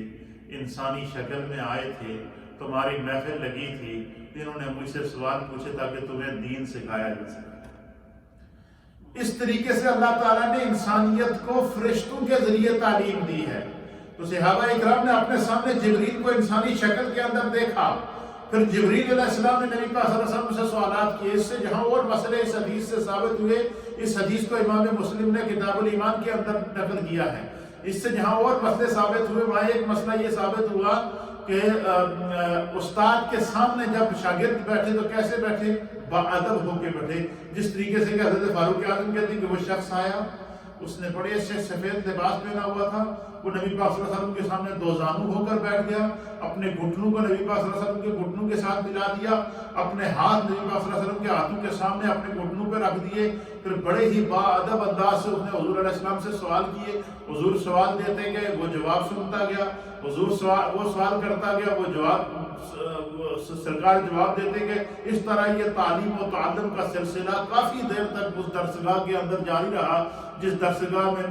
انسانی شکل میں آئے تھے، تمہاری محفل لگی تھی، انہوں نے مجھ سے سوال پوچھے تاکہ تمہیں دین سکھایا جا سکے۔ اس طریقے سے اللہ تعالیٰ نے انسانیت کو فرشتوں کے ذریعے تعلیم دی ہے۔ تو صحابہ اکرام نے اپنے سامنے جبریل کو انسانی شکل کے اندر دیکھا، پھر جبریل علیہ السلام نے نبی پاک صلی اللہ علیہ وسلم سے سوالات کیے۔ اس سے جہاں اور مسئلے اس حدیث سے ثابت ہوئے، اس حدیث کو امام مسلم نے کتاب الایمان کے اندر نقل کیا ہے، اس سے جہاں اور مسئلے ثابت ہوئے وہاں ایک مسئلہ یہ ثابت ہوا کہ استاد کے سامنے جب شاگرد بیٹھے تو کیسے بیٹھے؟ باادب ہو کے بیٹھے، جس طریقے سے کہ حضرت فاروق اعظم کہتے ہیں کہ وہ شخص آیا، اس نے بڑے سے سفید لباس پہنا ہوا تھا، وہ نبی پاک صلی اللہ علیہ وسلم کے سامنے دو زانو ہو کر بیٹھ گیا، اپنے گھٹنوں کو نبی پاک صلی اللہ علیہ وسلم کے گھٹنوں کے ساتھ ملا دیا، اپنے ہاتھ نبی پاک صلی اللہ علیہ وسلم کے ہاتھوں کے سامنے اپنے گھٹنوں پہ رکھ دیے، پھر بڑے ہی باادب انداز سے اس نے حضور علیہ السلام سے سوال کیے، حضور سوال دیتے گئے، وہ جواب سنتا گیا، حضور وہ سوال کرتا گیا، وہ جواب سرکار جواب دیتے گئے۔ اس طرح یہ تعلیم و تعلم کا سلسلہ کافی دیر تک اس درسگاہ کے اندر جاری رہا، جس درسگاہ میں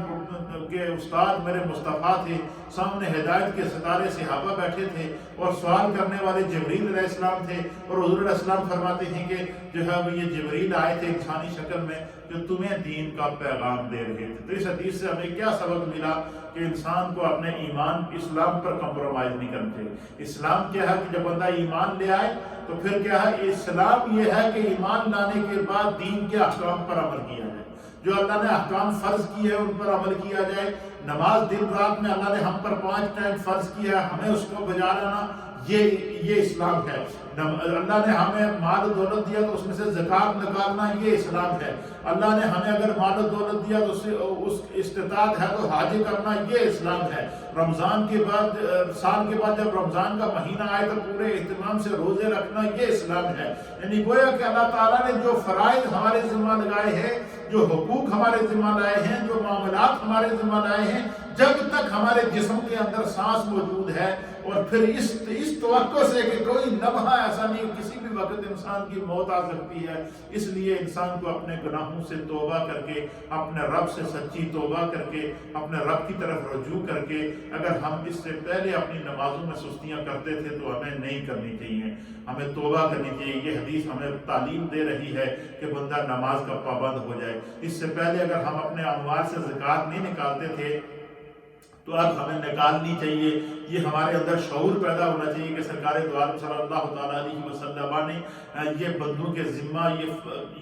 کے استاد میرے مصطفیٰ تھے، سامنے ہدایت کے ستارے صحابہ بیٹھے تھے، اور سوال کرنے والے جبریل علیہ السلام تھے، اور حضور علیہ السلام فرماتے ہیں کہ جو ہے وہ یہ جبریل آئے تھے انسانی شکل میں جو تمہیں دین کا پیغام دے رہے تھے۔ تو اس حدیث سے ہمیں کیا سبق ملا کہ انسان کو اپنے ایمان اسلام پر کمپرومائز نہیں کرنا چاہیے۔ اسلام کیا ہے کہ جب بندہ ایمان لے آئے تو پھر کیا ہے، اسلام یہ ہے کہ ایمان لانے کے بعد دین کے احکام پر عمل کیا جائے، جو اللہ نے احکام فرض کی ہے ان پر عمل کیا جائے۔ نماز دن رات میں اللہ نے ہم پر 5 ٹائم فرض کیا ہے، ہمیں اس کو بجا لانا، یہ اسلام ہے۔ اللہ نے ہمیں مال و دولت دیا تو اس میں سے زکوٰۃ نکالنا یہ اسلام ہے. اللہ نے ہمیں اگر مال و دولت دیا تو اس استطاعت ہے تو حج کرنا یہ اسلام ہے. رمضان کے بعد سال کے بعد جب رمضان کا مہینہ آئے تو پورے اہتمام سے روزے رکھنا یہ اسلام ہے. یعنی گویا کہ اللہ تعالیٰ نے جو فرائض ہمارے ذمہ لگائے ہیں، جو حقوق ہمارے ذمہ لائے ہیں، جو معاملات ہمارے ذمہ لائے ہیں، جب تک ہمارے جسم کے اندر سانس موجود ہے، اور پھر اس توقع سے کہ کوئی لمحہ ایسا نہیں، کسی بھی وقت انسان کی موت آ سکتی ہے، اس لیے انسان کو اپنے گناہوں سے توبہ کر کے، اپنے رب سے سچی توبہ کر کے، اپنے رب کی طرف رجوع کر کے، اگر ہم اس سے پہلے اپنی نمازوں میں سستیاں کرتے تھے تو ہمیں نہیں کرنی چاہیے، ہمیں توبہ کرنی چاہیے. یہ حدیث ہمیں تعلیم دے رہی ہے کہ بندہ نماز کا پابند ہو جائے. اس سے پہلے اگر ہم اپنے اموال سے زکوٰۃ نہیں نکالتے تھے تو اب ہمیں نکالنی چاہیے. یہ ہمارے اندر شعور پیدا ہونا چاہیے کہ سرکار دو عالم صلی اللہ تعالیٰ علیہ وسلم نے یہ بندوں کے ذمہ،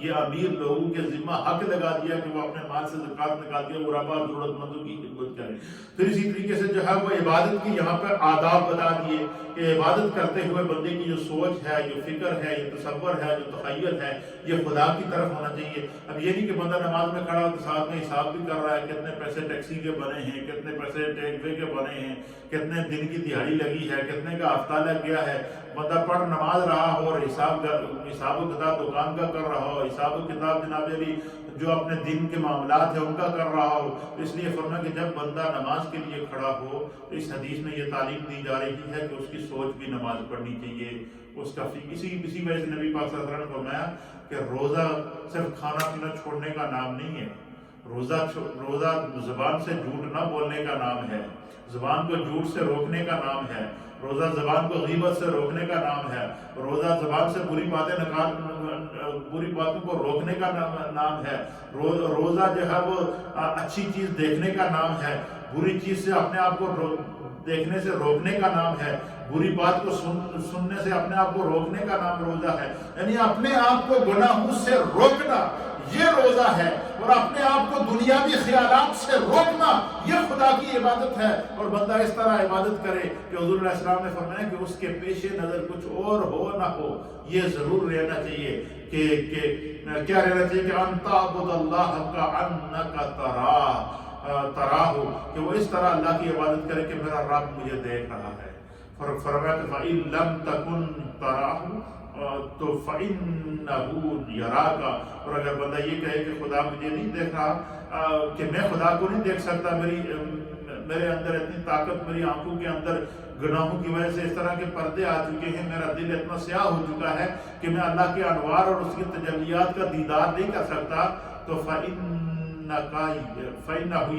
یہ امیر لوگوں کے ذمہ حق لگا دیا کہ وہ اپنے مال سے زکوٰۃ نکال دیا، غربا ضرورت مندوں کی خدمت کریں. پھر اسی طریقے سے جو ہے وہ عبادت کی یہاں پر آداب بتا دیے کہ عبادت کرتے ہوئے بندے کی جو سوچ ہے، جو فکر ہے، جو تصور ہے، جو تخیل ہے، یہ خدا کی طرف ہونا چاہیے. اب یہ نہیں کہ بندہ نماز میں کھڑا ہو تو ساتھ میں حساب بھی کر رہا ہے کتنے پیسے ٹیکسی کے بنے ہیں، کتنے پیسے ٹیک وے کے بنے ہیں، کتنے دن کی دیہاڑی لگی ہے، کتنے کا ہفتہ لگ گیا ہے. بندہ پڑھ نماز رہا ہو اور حساب و کتاب دکان کا کر رہا ہو، حساب و کتاب جناب علی جو اپنے دن کے معاملات ہیں ان کا کر رہا ہو. اس لیے فرمایا کہ جب بندہ نماز کے لیے کھڑا ہو تو اس حدیث میں یہ تعلیم دی جا رہی ہے کہ اس کی سوچ بھی نماز پڑھنی چاہیے. اس کا اسی وجہ سے نبی پاک صلی اللہ علیہ وسلم نے فرمایا کہ روزہ صرف کھانا پینا چھوڑنے کا نام نہیں ہے. روزہ زبان سے جھوٹ نہ بولنے کا نام ہے، زبان کو جھوٹ سے روکنے کا نام ہے. روزہ زبان کو غیبت سے روکنے کا نام ہے. روزہ زبان سے بری باتوں کو روکنے کا نام ہے. روزہ جو ہے وہ اچھی چیز دیکھنے کا نام ہے، بری چیز سے اپنے آپ کو دیکھنے سے روکنے کا نام ہے، بری بات کو سننے سے اپنے آپ کو روکنے کا نام روزہ ہے. یعنی اپنے آپ کو گناہوں سے روکنا یہ روزہ ہے، اور اپنے آپ کو دنیاوی خیالات سے روکنا یہ خدا کی عبادت ہے. اور بندہ اس طرح عبادت کرے کہ حضور علیہ السلام نے فرمایا کہ اس کے پیش نظر کچھ اور ہو نہ ہو، یہ ضرور رہنا چاہیے کہ کیا رہنا چاہیے کہ ان تعبد اللہ کأنک تراہ، کہ وہ اس طرح اللہ کی عبادت کرے کہ میرا رب مجھے دیکھ رہا ہے. فرمایا کہ فَإِن لَمْ تَكُنْ تَرَاهُ تو فَإِنَّهُ يَرَاكَ. اور اگر بندہ یہ کہے کہ خدا مجھے نہیں دیکھ رہا، کہ میں خدا کو نہیں دیکھ سکتا، میرے اندر اتنی طاقت، میری آنکھوں کے اندر گناہوں کی وجہ سے اس طرح کے پردے آ چکے ہیں، میرا دل اتنا سیاہ ہو چکا ہے کہ میں اللہ کے انوار اور اس کی تجلیات کا دیدار نہیں کر سکتا، تو فَإِنَّهُ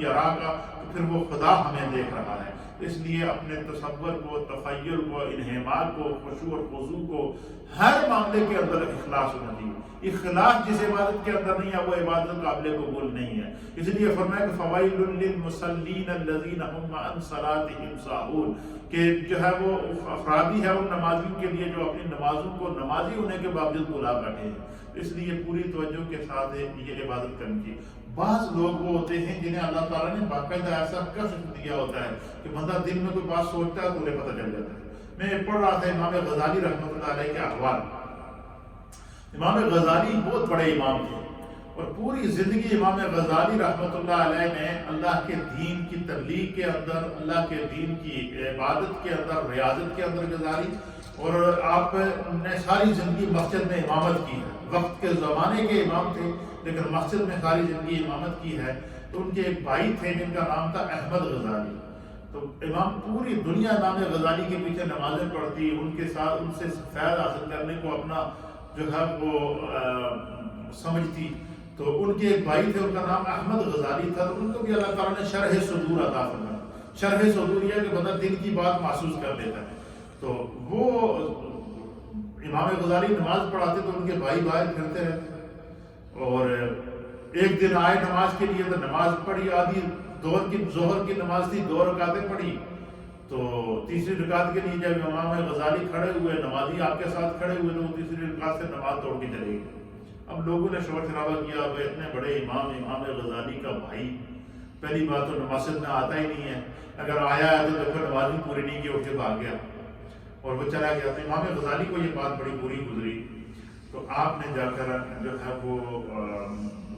يَرَاكَ، تو پھر وہ خدا ہمیں دیکھ رہا ہے. اس لیے اپنے تصور کو، تخیل کو، انہماک کو، خشوع اور خضوع کو ہر معاملے کے اندر اخلاص ہونا چاہیے. اخلاص جس عبادت کے اندر نہیں ہے وہ عبادت قابل قبول نہیں ہے. اس لیے فرمایا کہ فوائل للمصلین الذین هم عن صلاتهم ساہون، کہ جو ہے وہ افرادی ہے ان نمازیوں کے لیے جو اپنی نمازوں کو نمازی ہونے کے باوجود بھلا بیٹھے ہیں. اس لیے پوری توجہ کے ساتھ یہ عبادت کرنی چاہیے. بعض لوگ وہ ہوتے ہیں جنہیں اللہ تعالیٰ نے باقاعدہ ایسا کشف دیا ہوتا ہے کہ بندہ دل میں کوئی بات سوچتا ہے تو انہیں پتہ چل جاتا ہے. میں پڑھ رہا تھا امام غزالی رحمۃ اللہ علیہ کے احوال. امام غزالی بہت بڑے امام تھے، اور پوری زندگی امام غزالی رحمۃ اللہ علیہ نے اللہ کے دین کی تبلیغ کے اندر، اللہ کے دین کی عبادت کے اندر، ریاضت کے اندر گزاری. اور آپ نے ساری زندگی مسجد میں امامت کی ہے. وقت کے زمانے کے امام تھے لیکن مسجد میں ساری زندگی امامت کی ہے. تو ان کے ایک بھائی تھے جن کا نام تھا احمد غزالی. تو امام پوری دنیا امام غزالی کے پیچھے نمازیں پڑھتی، ان کے ساتھ ان سے فیض حاصل کرنے کو اپنا جو ہے وہ سمجھتی. تو ان کے ایک بھائی تھے، ان کا نام احمد غزالی تھا. تو ان کو بھی اللہ تعالیٰ نے شرح صدور عطا فرمایا. شرح صدور یہ کہ بندہ دل کی بات محسوس کر لیتا ہے. تو وہ امام غزالی نماز پڑھاتے تو ان کے بھائی باہر پھرتے رہتے. اور ایک دن آئے نماز کے لیے تو نماز پڑھی، آدھی ظہر کی نماز تھی، 2 رکعتیں پڑھی. تو تیسری رکعت کے لیے جب امام غزالی کھڑے ہوئے، نمازی آپ کے ساتھ کھڑے ہوئے، تو وہ تیسری رکعت سے نماز توڑ کے چلے گئے. اب لوگوں نے شور شرابہ کیا، اب اتنے بڑے امام غزالی کا بھائی، پہلی بات تو مسجد میں آتا ہی نہیں ہے، اگر آیا ہے تو پھر نماز بھی پوری نہیں کی، اٹھ کے بھاگ گیا. اور وہ چلا گیا. تو امام غزالی کو یہ بات بڑی بری گزری. تو آپ نے جا کر جو ہے وہ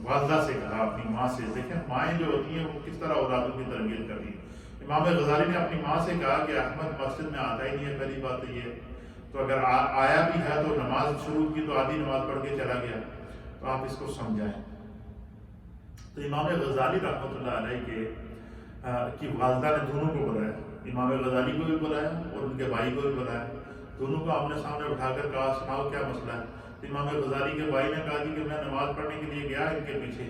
والدہ سے کہا، اپنی ماں سے. دیکھیں مائیں جو ہوتی ہیں وہ کس طرح اولادوں کی تربیت کرتی ہیں. امام غزالی نے اپنی ماں سے کہا کہ احمد مسجد میں آتا ہی نہیں ہے، پہلی بات تو یہ. تو اگر آیا بھی ہے تو نماز شروع کی تو آدھی نماز پڑھ کے چلا گیا، تو آپ اس کو سمجھائیں. تو امام غزالی رحمۃ اللہ علیہ کی والدہ نے دونوں کو بلایا، امام غزالی کو بھی بلایا اور ان کے بھائی کو بھی بلایا. دونوں کو آمنے سامنے اٹھا کر کہا سناؤ کیا مسئلہ ہے. تو امام غزالی کے بھائی نے کہا کہ میں نماز پڑھنے کے لیے گیا ان کے پیچھے،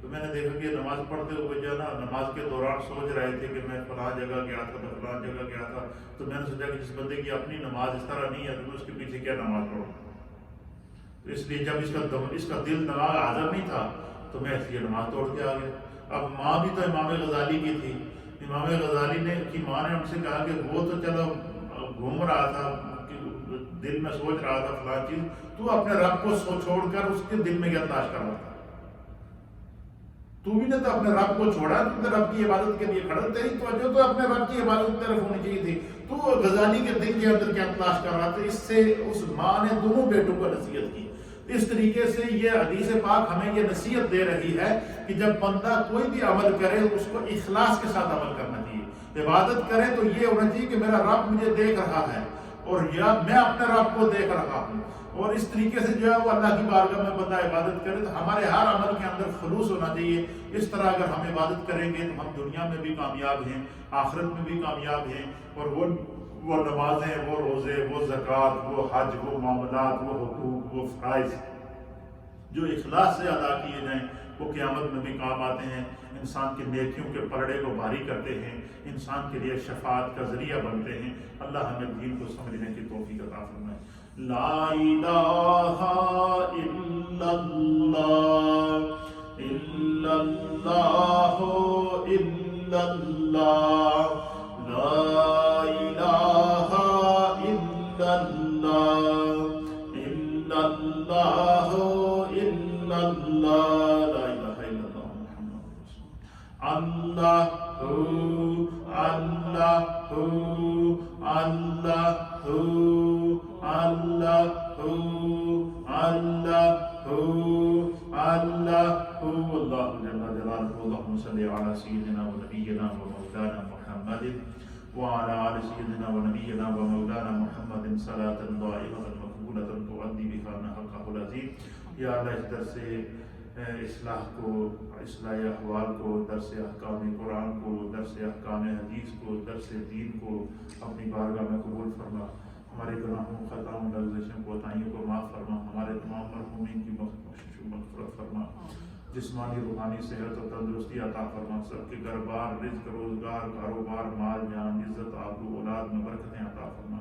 تو میں نے دیکھا کہ نماز پڑھتے ہوئے جو ہے نا نماز کے دوران سوچ رہے تھے کہ میں فلاں جگہ گیا تھا تو فلاں جگہ گیا تھا. تو میں نے سوچا کہ جس بندے کی اپنی نماز اس طرح نہیں ہے تو میں اس کے پیچھے کیا نماز پڑھوں. تو اس لیے جب اس کا دل دماغ حاضر نہیں تھا تو میں اس لیے نماز توڑ کے آ گیا. اب ماں بھی تو امام غزالی کی تھی. امام غزالی نے کی ماں نے ان سے کہا کہ وہ تو چلو گھوم رہا تھا، دل میں سوچ رہا تھا فلاں چیز، تو اپنے رب کو چھوڑ کر اس کے دل میں کیا تلاش کر رہا تھا. تو بھی نے تو اپنے رب کو چھوڑا، تو نے رب کی عبادت کے لیے کھڑا. تیری توجہ تو اپنے رب کی عبادت کی طرف ہونی چاہیے تھی. تو غزالی کے دل کے اندر کیا تلاش کر رہا تھا. اس سے اس ماں نے دونوں بیٹوں کو نصیحت کی. اس طریقے سے یہ حدیث پاک ہمیں یہ نصیحت دے رہی ہے کہ جب بندہ کوئی بھی عمل کرے اس کو اخلاص کے ساتھ عمل کرنا چاہیے. عبادت کرے تو یہ ہونا چاہیے کہ میرا رب مجھے دیکھ رہا ہے اور یا میں اپنے رب کو دیکھ رہا ہوں. اور اس طریقے سے جو ہے وہ اللہ کی بارگاہ میں بندہ عبادت کرے تو ہمارے ہر عمل کے اندر خلوص ہونا چاہیے. اس طرح اگر ہم عبادت کریں گے تو ہم دنیا میں بھی کامیاب ہیں، آخرت میں بھی کامیاب ہیں. اور وہ نمازیں، وہ روزے، وہ زکوٰۃ، وہ حج، وہ معاملات، وہ حقوق، وہ فرائض جو اخلاص سے ادا کیے جائیں وہ قیامت میں بھی کام آتے ہیں. انسان کی نیکیوں کے پلڑے کو بھاری کرتے ہیں، انسان کے لیے شفاعت کا ذریعہ بنتے ہیں. اللہ ہمیں دین کو سمجھنے کی توفیق عطا فرمائے. لا الہ الا اللہ الا اللہ الا اللہ لا الہ الا اللہ الا اللہ الا اللہ لا الہ الا اللہ محمد رسول اللہ اللہ اللہ اللہ اللہ اللہ اللہ جل جلالہ. اللهم صل على سيدنا ونبينا ومولانا محمد وعلى آل سيدنا ونبينا ومولانا محمد صلاة دائمة مقبولة تؤدي بها حقه العظيم. یا اللہ اس درس اصلاح کو، اصلاح احوال کو، درس احکام قرآن کو، درس احکام حدیث کو، درس دین کو اپنی بارگاہ میں قبول فرما. ہمارے گناہوں، خطاؤں، لغزشوں، کوتاہیوں کو معاف فرما. ہمارے تمام مرحومین کی بخشش و مغفرت فرما. جسمانی روحانی صحت و تندرستی عطا فرما. سب کے گھر بار، رزق، روزگار، کاروبار، مال جان، عزت، آبرو، اولاد میں برکتیں عطا فرما.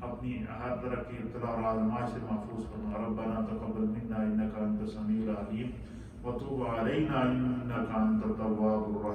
اپنی ہر طرح کی ابتلا اور آزمائش سے محفوظ فرما. ربنا تقبل منا انک انت السمیع العلیم وتب علینا انک انت التواب الرحیم.